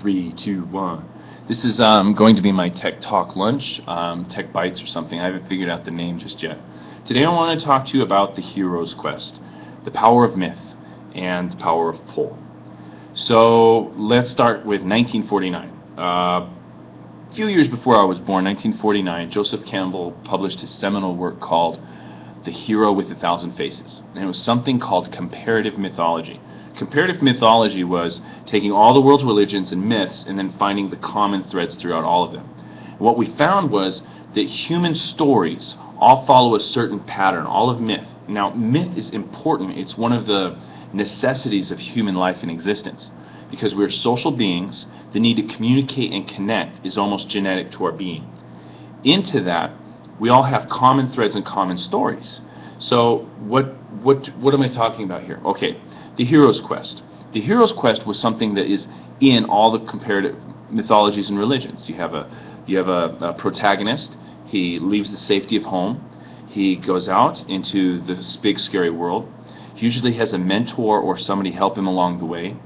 3, 2, 1. This is going to be my tech talk lunch, tech Bytes or something. I haven't figured out the name just yet. Today I want to talk to you about the hero's quest, the power of myth, and the power of pull. So let's start with 1949. A few years before I was born, 1949, Joseph Campbell published his seminal work called The Hero with a Thousand Faces. And it was something called comparative mythology. Comparative mythology was taking all the world's religions and myths and then finding the common threads throughout all of them. And what we found was that human stories all follow a certain pattern, all of myth. Now, myth is important. It's one of the necessities of human life and existence because we're social beings. The need to communicate and connect is almost genetic to our being. Into that, we all have common threads and common stories. So what am I talking about here? Okay, the hero's quest. The hero's quest was something that is in all the comparative mythologies and religions. You have a protagonist. He leaves the safety of home. He goes out into this big scary world. He usually has a mentor or somebody help him along the way.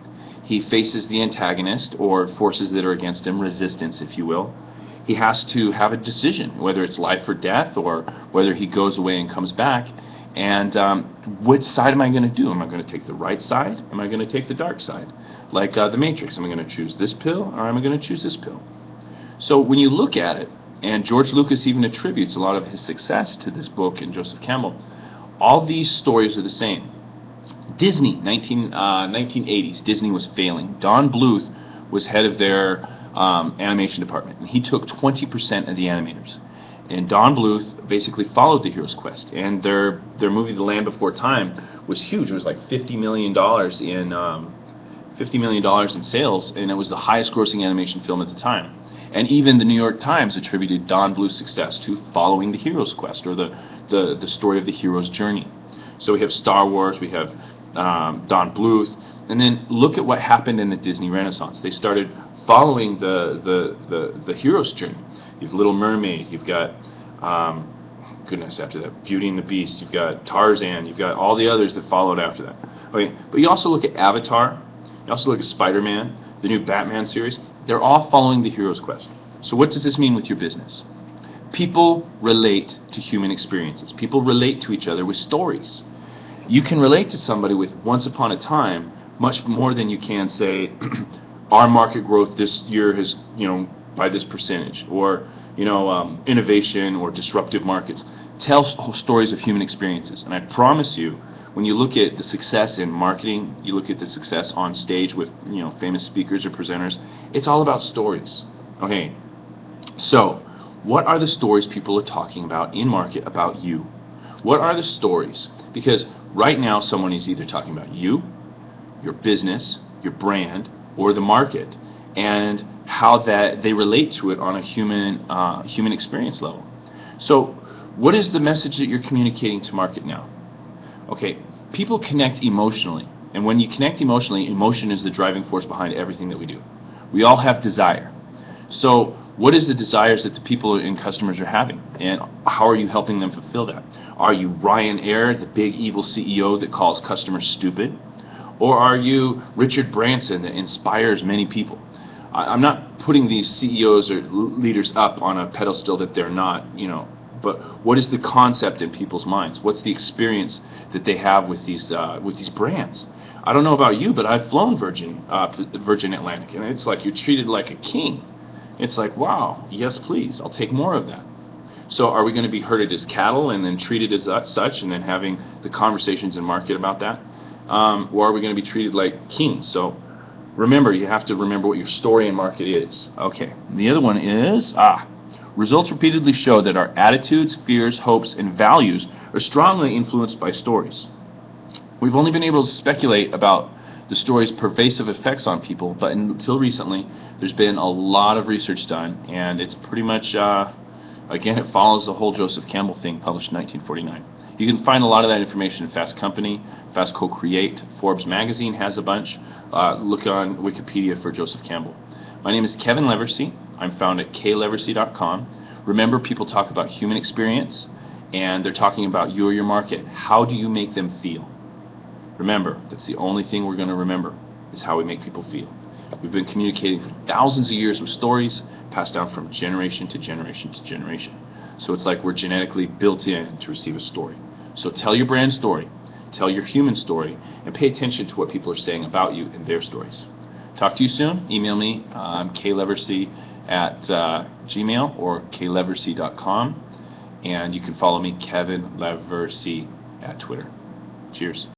He faces the antagonist or forces that are against him, resistance if you will. He has to have a decision, whether it's life or death or whether he goes away and comes back. And which side am I going to do? Am I going to take the right side? Am I going to take the dark side? Like the Matrix, am I going to choose this pill or am I going to choose this pill? So when you look at it, and George Lucas even attributes a lot of his success to this book and Joseph Campbell, all these stories are the same. Disney, 1980s, Disney was failing. Don Bluth was head of their animation department, and he took 20% of the animators. And Don Bluth basically followed the hero's quest, and their movie The Land Before Time was huge. It was like $50 million in sales, and it was the highest grossing animation film at the time. And even the New York Times attributed Don Bluth's success to following the hero's quest, or the story of the hero's journey. So we have Star Wars, we have Don Bluth, and then look at what happened in the Disney Renaissance. They started following the hero's journey. You have Little Mermaid, you've got after that, Beauty and the Beast, you've got Tarzan, you've got all the others that followed after that. Okay, but you also look at Avatar, you also look at Spider-Man, the new Batman series. They're all following the hero's quest. So what does this mean with your business? People relate to human experiences. People relate to each other with stories. You can relate to somebody with once upon a time much more than you can say our market growth this year has, by this percentage, or innovation or disruptive markets. Tell stories of human experiences, and I promise you, when you look at the success in marketing, you look at the success on stage with famous speakers or presenters, it's all about stories. Okay, so what are the stories people are talking about in market about you? What are the stories? Because right now someone is either talking about you, your business, your brand, or the market, and how that they relate to it on a human experience level. So what is the message that you're communicating to market now? Okay, people connect emotionally, and when you connect emotionally, emotion is the driving force behind everything that we do. We all have desire. So what is the desires that the people and customers are having, and how are you helping them fulfill that? Are you Ryanair, the big evil CEO that calls customers stupid? Or are you Richard Branson that inspires many people? I'm not putting these CEOs or leaders up on a pedestal that they're not, but what is the concept in people's minds? What's the experience that they have with these brands? I don't know about you, but I've flown Virgin Atlantic, and it's like you're treated like a king. It's like, wow, yes please, I'll take more of that. So are we going to be herded as cattle and then treated as such and then having the conversations in market about that? Or are we going to be treated like kings? So remember, you have to remember what your story and market is. Okay, the other one is, results repeatedly show that our attitudes, fears, hopes, and values are strongly influenced by stories. We've only been able to speculate about the story's pervasive effects on people, but until recently, there's been a lot of research done, and it's pretty much, again, it follows the whole Joseph Campbell thing published in 1949. You can find a lot of that information in Fast Company, Fast Co-Create, Forbes magazine has a bunch. Look on Wikipedia for Joseph Campbell. My name is Kevin Leversee. I'm found at kleversee.com. Remember, people talk about human experience, and they're talking about you or your market. How do you make them feel? Remember, that's the only thing we're going to remember, is how we make people feel. We've been communicating for thousands of years with stories passed down from generation to generation to generation. So it's like we're genetically built in to receive a story. So tell your brand story, tell your human story, and pay attention to what people are saying about you and their stories. Talk to you soon. Email me. I'm Leversee at Gmail or kleversee.com. And you can follow me, Kevin Leversee, at Twitter. Cheers.